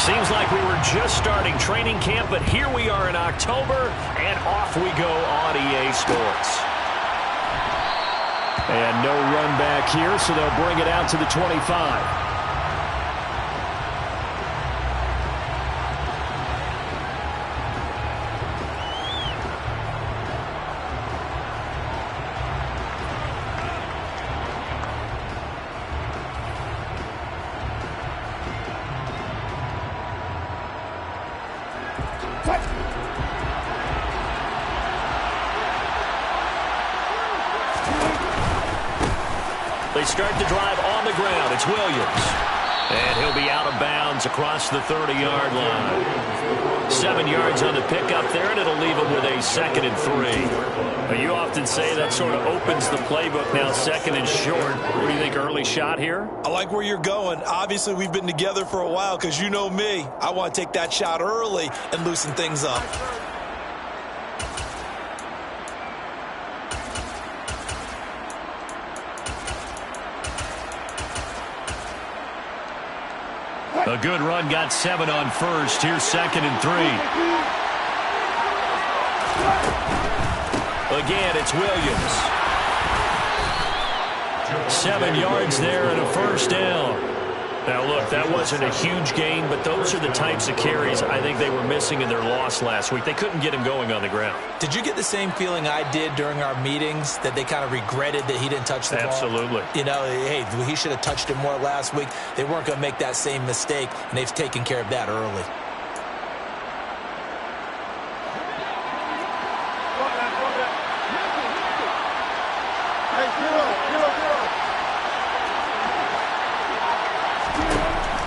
Seems like we were just starting training camp, but here we are in October, and off we go on EA Sports. And no run back here, so they'll bring it out to the 25. They start the drive on the ground. It's Williams. And he'll be out of bounds across the 30-yard line. 7 yards on the pickup there, and it'll leave him with a 2nd and 3. But you often say that sort of opens the playbook now, 2nd and short. What do you think, early shot here? I like where you're going. Obviously, we've been together for a while because you know me. I want to take that shot early and loosen things up. A good run, got 7 on first. Here's 2nd and 3. Again, it's Williams. 7 yards there and a first down. Now, look, that wasn't a huge gain, but those are the types of carries I think they were missing in their loss last week. They couldn't get him going on the ground. Did you get the same feeling I did during our meetings, that they kind of regretted that he didn't touch the ball? Absolutely. You know, hey, he should have touched it more last week. They weren't going to make that same mistake, and they've taken care of that early.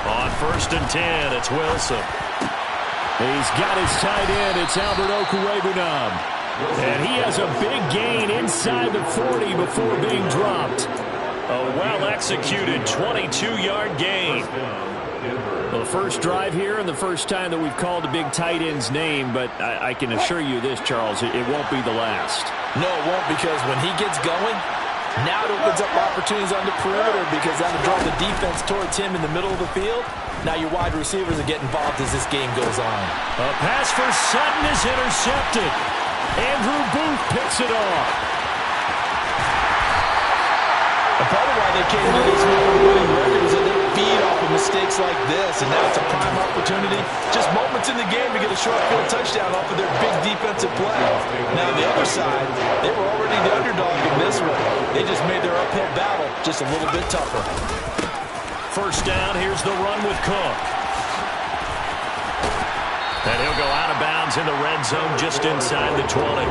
On 1st and 10, it's Wilson. He's got his tight end. It's Albert Okwuegbunam. And he has a big gain inside the 40 before being dropped. A well-executed 22-yard gain. Well, the first drive here and the first time that we've called a big tight end's name, but I can assure you this, Charles, it won't be the last. No, it won't, because when he gets going, now it opens up opportunities on the perimeter, because that'll draw the defense towards him in the middle of the field. Now your wide receivers are getting involved as this game goes on. A pass for Sutton is intercepted. Andrew Booth picks it off. A part of why they came to this winning record is that they feed off of mistakes like this, and now it's a prime opportunity. Just moments in the game to get a short field touchdown off of their big defensive play. Now on the other side, they were already the underdog in this one. They just made their uphill battle just a little bit tougher. First down, here's the run with Cook. And he'll go out of bounds in the red zone just inside the 20.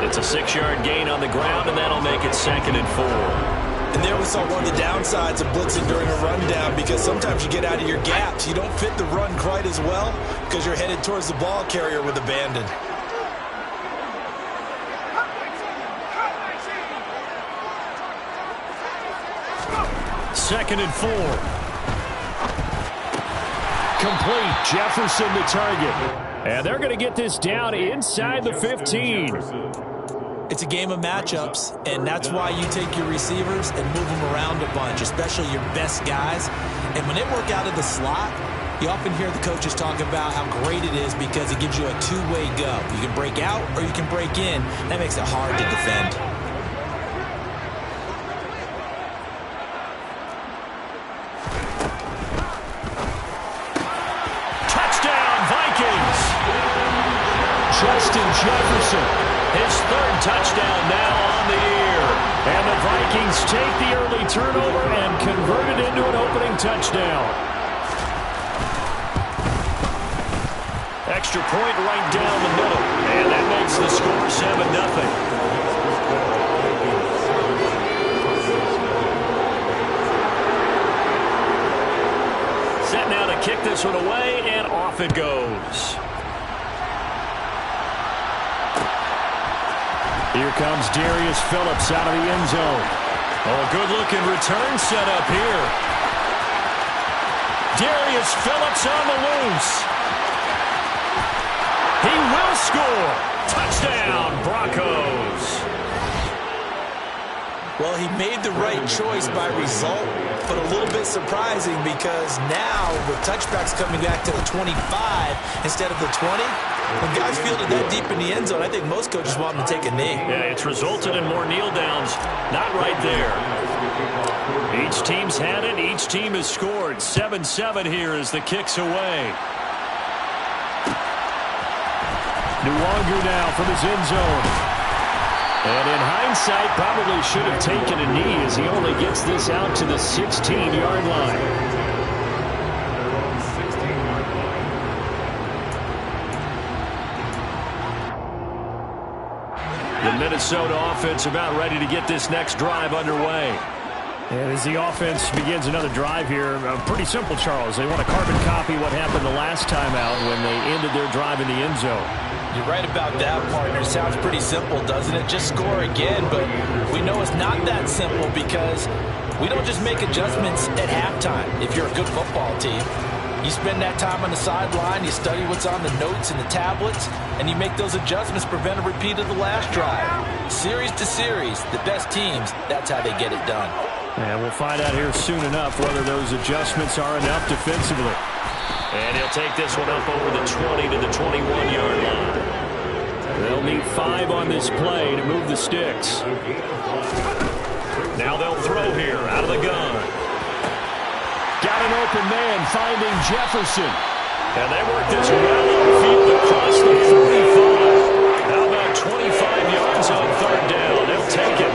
It's a 6-yard gain on the ground, and that'll make it 2nd and 4. And there we saw one of the downsides of blitzing during a rundown, because sometimes you get out of your gaps. You don't fit the run quite as well because you're headed towards the ball carrier with abandon. Second and 4. Complete. Jefferson the target. And they're going to get this down inside the 15. It's a game of matchups, and that's why you take your receivers and move them around a bunch, especially your best guys. And when they work out of the slot, you often hear the coaches talk about how great it is because it gives you a two-way go. You can break out or you can break in. That makes it hard to defend. Justin Jefferson, his 3rd touchdown now on the year. And the Vikings take the early turnover and convert it into an opening touchdown. Extra point right down the middle. And that makes the score 7-0. Set now to kick this one away, and off it goes. Here comes Darius Phillips out of the end zone. Oh, good-looking return set up here. Darius Phillips on the loose. He will score. Touchdown, Broncos. Well, he made the right choice by result, but a little bit surprising because now with touchbacks coming back to the 25 instead of the 20, when guys fielded that deep in the end zone, I think most coaches want them to take a knee. Yeah, it's resulted in more kneel downs. Not right there. Each team's had it. Each team has scored. 7-7 here as the kick's away. Nwangu now from his end zone. And in hindsight, probably should have taken a knee as he only gets this out to the 16-yard line. The Minnesota offense about ready to get this next drive underway. And as the offense begins another drive here, pretty simple, Charles. They want to carbon copy what happened the last time out when they ended their drive in the end zone. You're right about that, partner. Sounds pretty simple, doesn't it? Just score again, but we know it's not that simple because we don't just make adjustments at halftime if you're a good football team. You spend that time on the sideline, you study what's on the notes and the tablets, and you make those adjustments, prevent a repeat of the last drive. Series to series, the best teams, that's how they get it done. And we'll find out here soon enough whether those adjustments are enough defensively. And he'll take this one up over the 20 to the 21-yard line. They'll need 5 on this play to move the sticks. Now they'll throw here out of the gun. Got an open man finding Jefferson. And they work this well upfield across the 45. How about 25 yards on third down? They'll take it.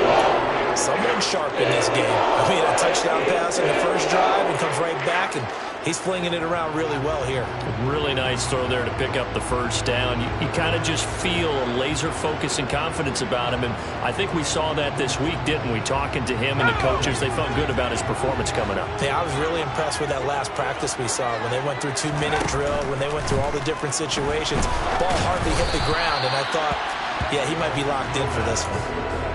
Someone sharp in this game. I mean, a touchdown pass in the first drive and comes right back, and he's flinging it around really well here. Really nice throw there to pick up the first down. You kind of just feel a laser focus and confidence about him, and I think we saw that this week, didn't we? Talking to him and the coaches, they felt good about his performance coming up. Yeah, I was really impressed with that last practice we saw when they went through 2-minute drill, when they went through all the different situations. Ball hardly hit the ground, and I thought, yeah, he might be locked in for this one.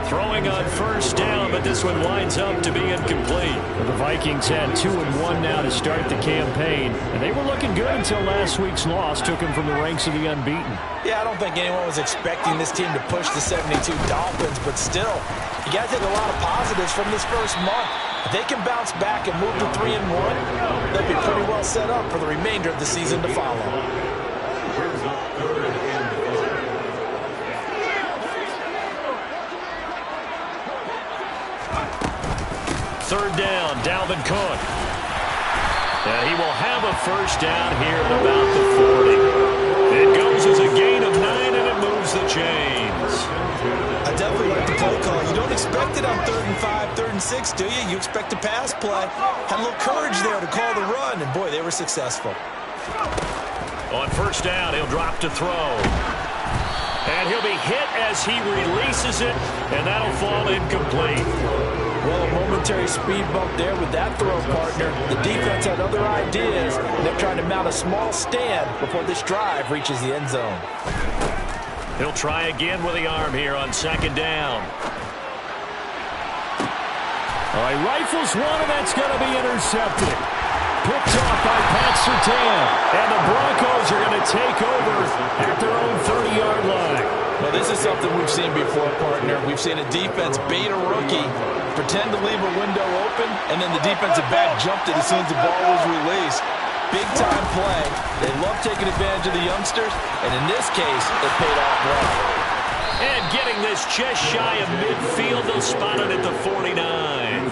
Throwing on first down, but this one winds up to be incomplete. The Vikings had 2-1 now to start the campaign, and they were looking good until last week's loss took them from the ranks of the unbeaten. Yeah, I don't think anyone was expecting this team to push the 72 Dolphins, but still, you got to take a lot of positives from this first month. If they can bounce back and move to 3-1, they'll be pretty well set up for the remainder of the season to follow. Third down, Dalvin Cook. He will have a first down here at about the 40. It goes as a gain of 9, and it moves the chains. I definitely like the play call. You don't expect it on 3rd and 5, 3rd and 6, do you? You expect a pass play. Had a little courage there to call the run, and boy, they were successful. On first down, he'll drop to throw. And he'll be hit as he releases it, and that'll fall incomplete. Well, a momentary speed bump there with that throw, partner. The defense had other ideas, and they're trying to mount a small stand before this drive reaches the end zone. He'll try again with the arm here on second down. All right, rifles one, and that's going to be intercepted. Picked off by Pat Surtain. And the Broncos are going to take over at their own 30-yard line. Well, this is something we've seen before, partner. We've seen a defense bait a rookie, pretend to leave a window open, and then the defensive back jumped it as soon as the ball was released. Big-time play. They love taking advantage of the youngsters, and in this case, it paid off well. And getting this just shy of midfield, they'll spot it at the 49.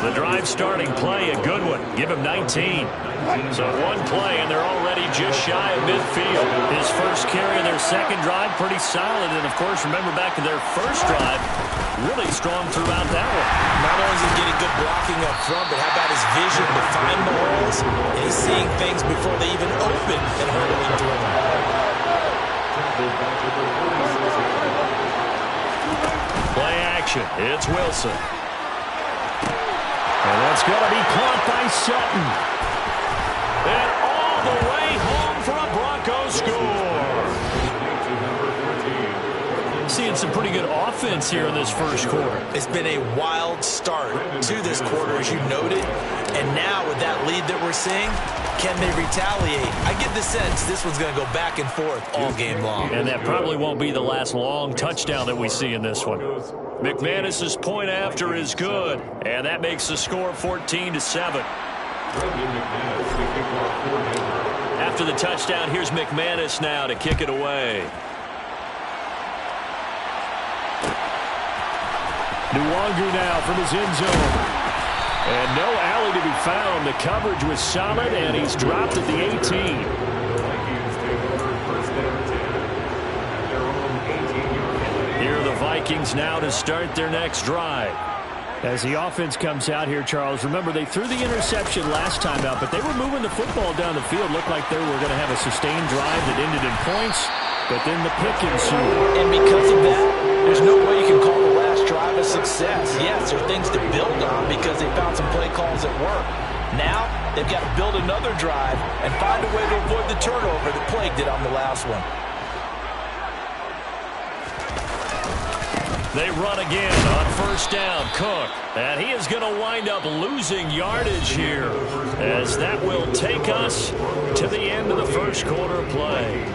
The drive starting play, a good one. Give him 19. So one play, and they're already just shy of midfield. His first carry of their second drive, pretty solid. And, of course, remember back to their first drive, really strong throughout that one. Not only is he getting good blocking up front, but how about his vision to find the holes? And he's seeing things before they even open and hurtling through them. Play action. It's Wilson. And that's going to be caught by Sutton. And all the way home for a Broncos score. See, in some pretty good offense here in this first quarter. It's been a wild start to this quarter, as you noted. And now with that lead that we're seeing, can they retaliate? I get the sense this one's going to go back and forth all game long. And that probably won't be the last long touchdown that we see in this one. McManus's point after is good, and that makes the score 14-7. After the touchdown, here's McManus now to kick it away. Nwangu now from his end zone. And no alley to be found. The coverage was solid, and he's dropped at the 18. Here are the Vikings now to start their next drive. As the offense comes out here, Charles, remember they threw the interception last time out, but they were moving the football down the field. Looked like they were going to have a sustained drive that ended in points, but then the pick ensued. And because of that, there's no way you can call the last drive a success. Yes, there are things to build on because they found some play calls that work. Now, they've got to build another drive and find a way to avoid the turnover that plagued it on the last one. They run again on first down. Cook. And he is going to wind up losing yardage here, as that will take us to the end of the first quarter play.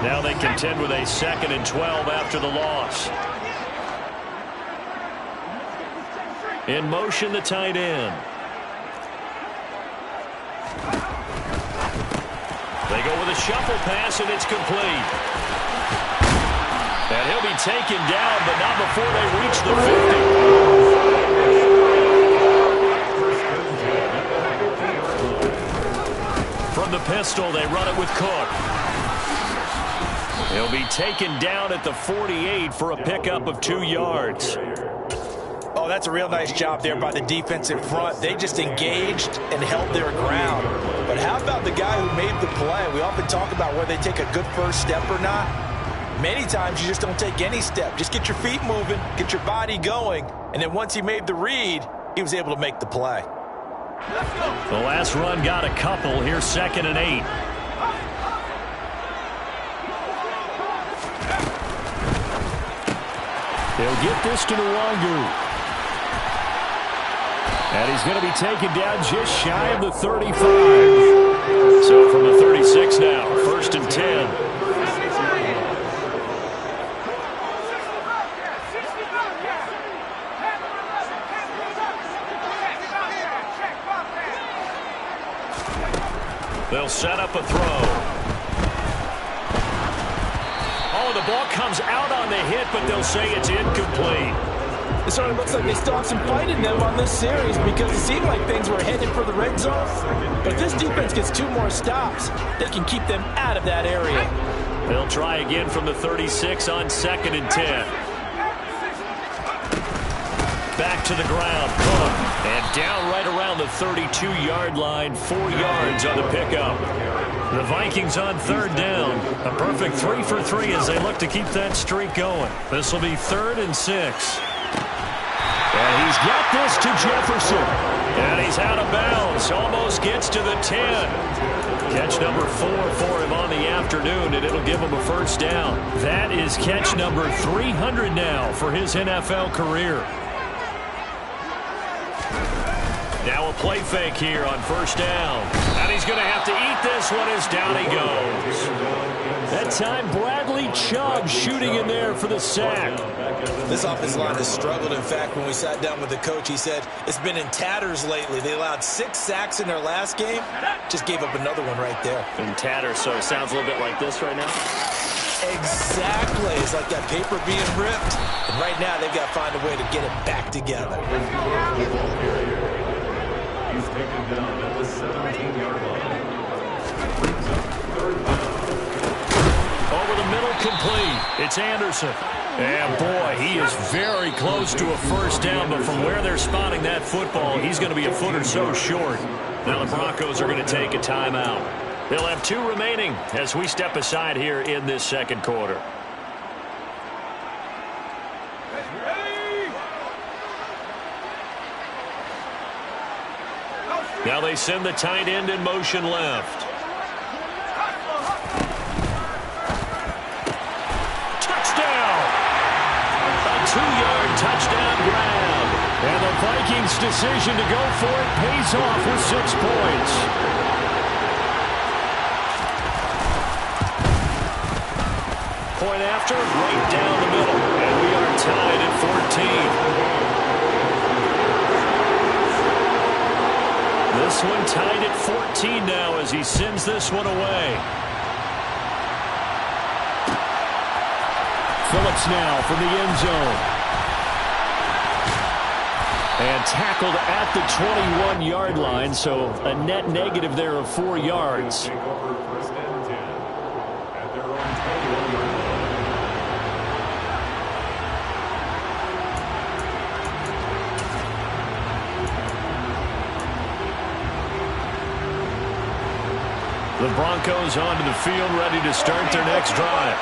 Now they contend with a 2nd and 12 after the loss. In motion, the tight end. They go with a shuffle pass, and it's complete. And he'll be taken down, but not before they reach the 50. From the pistol, they run it with Cook. He'll be taken down at the 48 for a pickup of 2 yards. Oh, that's a real nice job there by the defensive front. They just engaged and held their ground. But how about the guy who made the play? We often talk about whether they take a good first step or not. Many times you just don't take any step. Just get your feet moving, get your body going, and then once he made the read, he was able to make the play. The last run got a couple. Here's 2nd and 8. They'll get this to Nwangu. And he's going to be taken down just shy of the 35. So from the 36 now, 1st and 10. They'll set up a throw. Oh, the ball comes out on the hit, but they'll say it's incomplete. It sort of looks like they still have some fight in them on this series because it seemed like things were headed for the red zone. But if this defense gets 2 more stops, they can keep them out of that area. They'll try again from the 36 on 2nd and 10. Back to the ground, Cook. And down right around the 32-yard line, 4 yards on the pickup. The Vikings on 3rd down. A perfect 3 for 3 as they look to keep that streak going. This will be 3rd and 6. And he's got this to Jefferson. And he's out of bounds. Almost gets to the 10. Catch number 4 for him on the afternoon, and it'll give him a first down. That is catch number 300 now for his NFL career. Now a play fake here on first down. And he's going to have to eat this one as down he goes. That time, Bradley Chubb shooting in there for the sack. This offensive line has struggled. In fact, when we sat down with the coach, he said it's been in tatters lately. They allowed 6 sacks in their last game. Just gave up another one right there. In tatters, so it sounds a little bit like this right now. Exactly. It's like that paper being ripped. And right now, they've got to find a way to get it back together. He's taken down at the 17-yard line. Over the middle, complete. It's Anderson. And boy, he is very close to a first down, but from where they're spotting that football, he's going to be a foot or so short. Now the Broncos are going to take a timeout. They'll have 2 remaining as we step aside here in this second quarter. Now they send the tight end in motion left. Touchdown! A 2-yard touchdown grab. And the Vikings' decision to go for it pays off with 6 points. Point after, right down the middle. And we are tied at 14. This one tied at 14 now as he sends this one away. Phillips now from the end zone. And tackled at the 21-yard line, so a net negative there of 4 yards. Take over first and 10 at their own 21-yard line. The Broncos onto the field, ready to start their next drive.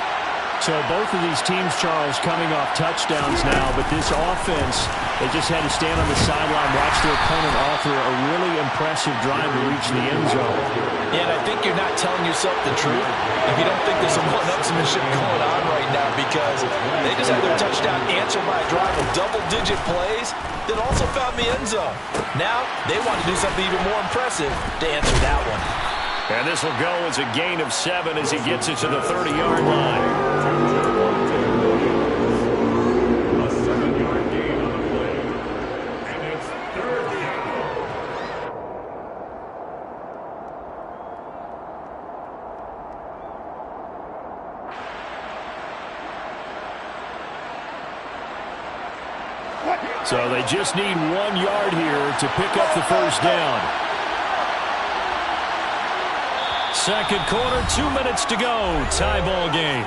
So both of these teams, Charles, coming off touchdowns now, but this offense, they just had to stand on the sideline, watch their opponent author a really impressive drive to reach the end zone. Yeah, and I think you're not telling yourself the truth if you don't think there's some one-upsmanship going on right now, because they just had their touchdown answered by a drive of double-digit plays that also found the end zone. Now they want to do something even more impressive to answer that one. And this will go as a gain of 7 as he gets it to the 30-yard line. A 7-yard gain on the play. And it's 3rd down. So they just need 1 yard here to pick up the first down. Second quarter, 2 minutes to go. Tie ball game.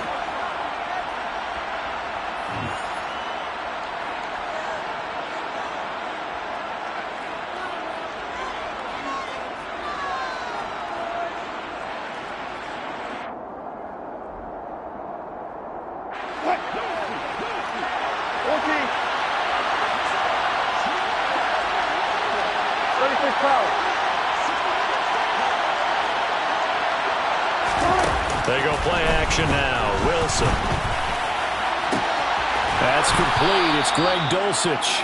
They go play action now. Wilson. That's complete. It's Greg Dulcich.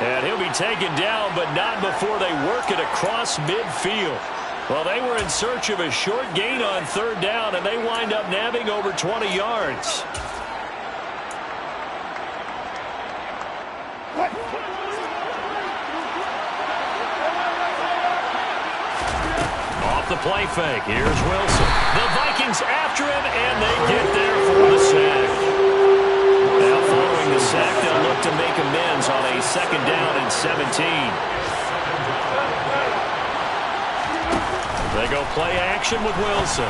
And he'll be taken down, but not before they work it across midfield. Well, they were in search of a short gain on 3rd down, and they wind up nabbing over 20 yards. Off the play fake. Here's Wilson. The Vikings after him, and they get there for the sack. Now following the sack, they'll look to make amends on a 2nd down and 17. They go play action with Wilson.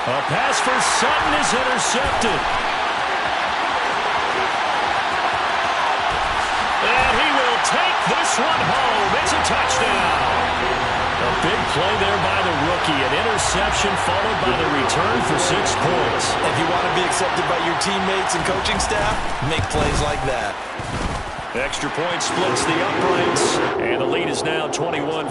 A pass for Sutton is intercepted. And he will take this one home. It's a touchdown. A big play there by the rookie. An interception followed by the return for 6 points. If you want to be accepted by your teammates and coaching staff, make plays like that. Extra point splits the uprights, and the lead is now 21-14.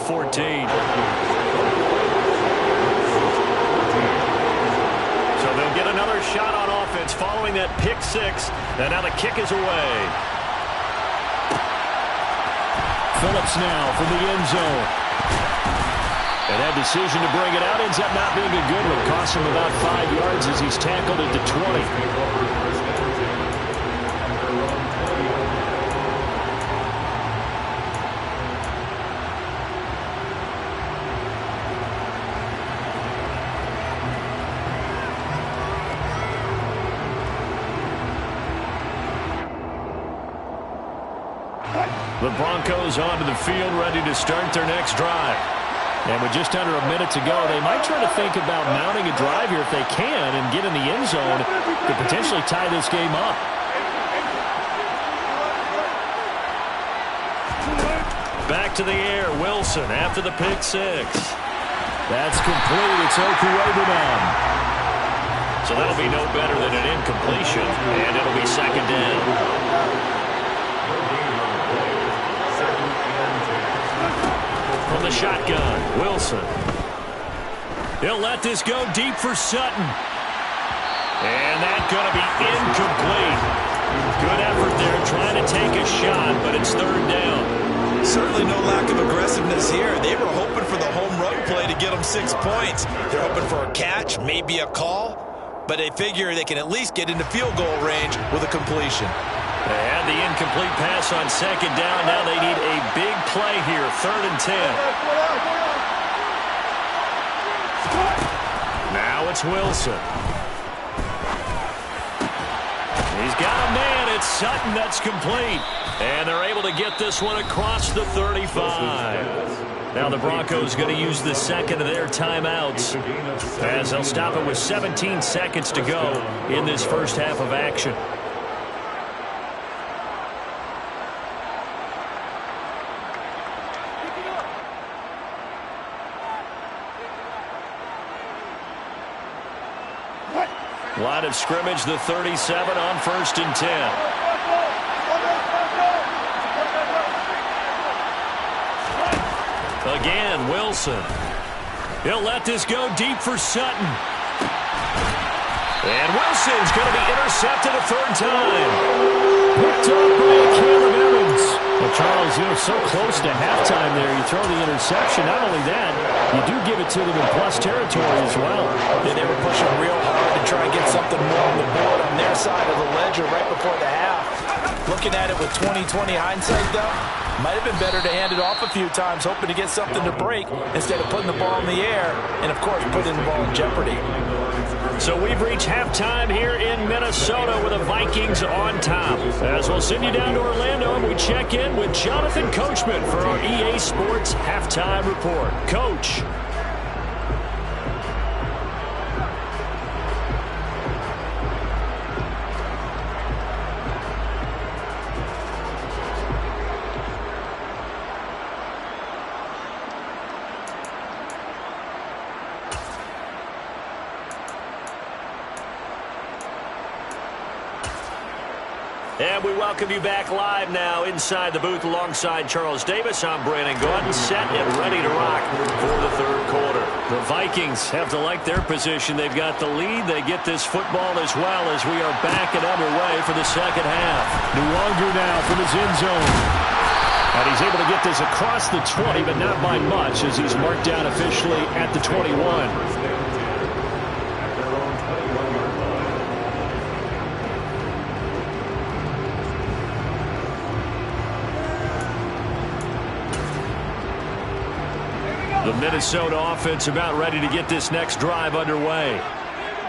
So they'll get another shot on offense following that pick 6, and now the kick is away. Phillips now from the end zone. And that decision to bring it out ends up not being a good one. Costs him about 5 yards as he's tackled at the 20. The Broncos onto the field, ready to start their next drive. And with just under a minute to go, they might try to think about mounting a drive here if they can and get in the end zone to potentially tie this game up. Back to the air, Wilson after the pick 6. That's complete. It's Okuwebunam. So that'll be no better than an incompletion, and it'll be 2nd down. from the shotgun. Wilson. He'll let this go deep for Sutton. And that's going to be incomplete. Good effort there trying to take a shot, but it's third down. Certainly no lack of aggressiveness here. They were hoping for the home run play to get them 6 points. They're hoping for a catch, maybe a call, but they figure they can at least get into field goal range with a completion. They had the incomplete pass on second down. Now they need a big play here, 3rd and 10. Now it's Wilson. He's got a man. It's Sutton. That's complete. And they're able to get this one across the 35. Now the Broncos going to use the second of their timeouts as they'll stop it with 17 seconds to go in this first half of action. Line of scrimmage, the 37 on 1st and 10. Again, Wilson. He'll let this go deep for Sutton. And Wilson's going to be intercepted a 3rd time. Picked up by Caleb Evans. Well, Charles, so close to halftime there. You throw the interception. Not only that, you do give it to them in plus territory as well. Yeah, they were pushing real hard to try and get something more on the board on their side of the ledger right before the half. Looking at it with 20/20 hindsight, though, might have been better to hand it off a few times, hoping to get something to break instead of putting the ball in the air and, of course, putting the ball in jeopardy. So we've reached halftime here in Minnesota with the Vikings on top. As we'll send you down to Orlando and we check in with Jonathan Coachman for our EA Sports Halftime Report. Coach. And we welcome you back live now inside the booth alongside Charles Davis. I'm Brandon Gordon, set and ready to rock for the 3rd quarter. The Vikings have to like their position. They've got the lead. They get this football as well as we are back and underway for the second half. Nwonger now from his end zone. And he's able to get this across the 20, but not by much as he's marked down officially at the 21. The Minnesota offense about ready to get this next drive underway.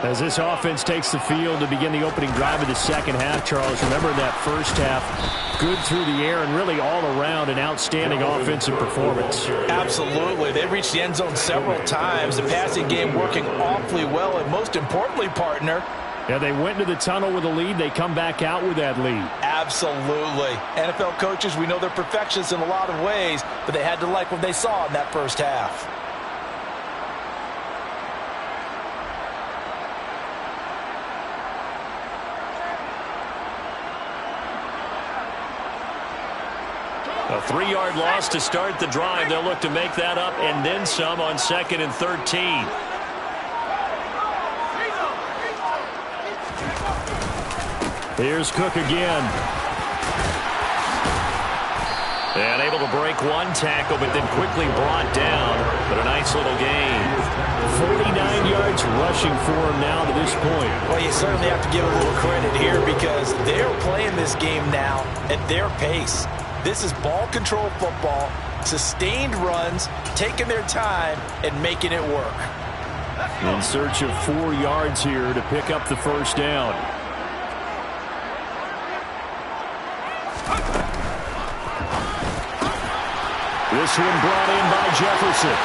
As this offense takes the field to begin the opening drive of the second half, Charles, remember that first half, good through the air and really all around an outstanding offensive performance. Absolutely. They reached the end zone several times. The passing game working awfully well, and most importantly, partner, yeah, they went into the tunnel with a lead. They come back out with that lead. Absolutely. NFL coaches, we know they're perfectionists in a lot of ways, but they had to like what they saw in that first half. A 3-yard loss to start the drive. They'll look to make that up and then some on 2nd and 13. Here's Cook again. And able to break one tackle, but then quickly brought down. But a nice little gain. 49 yards rushing for him now to this point. Well, you certainly have to give a little credit here because they're playing this game now at their pace. This is ball control football, sustained runs, taking their time, and making it work. In search of 4 yards here to pick up the first down. This one brought in by Jefferson.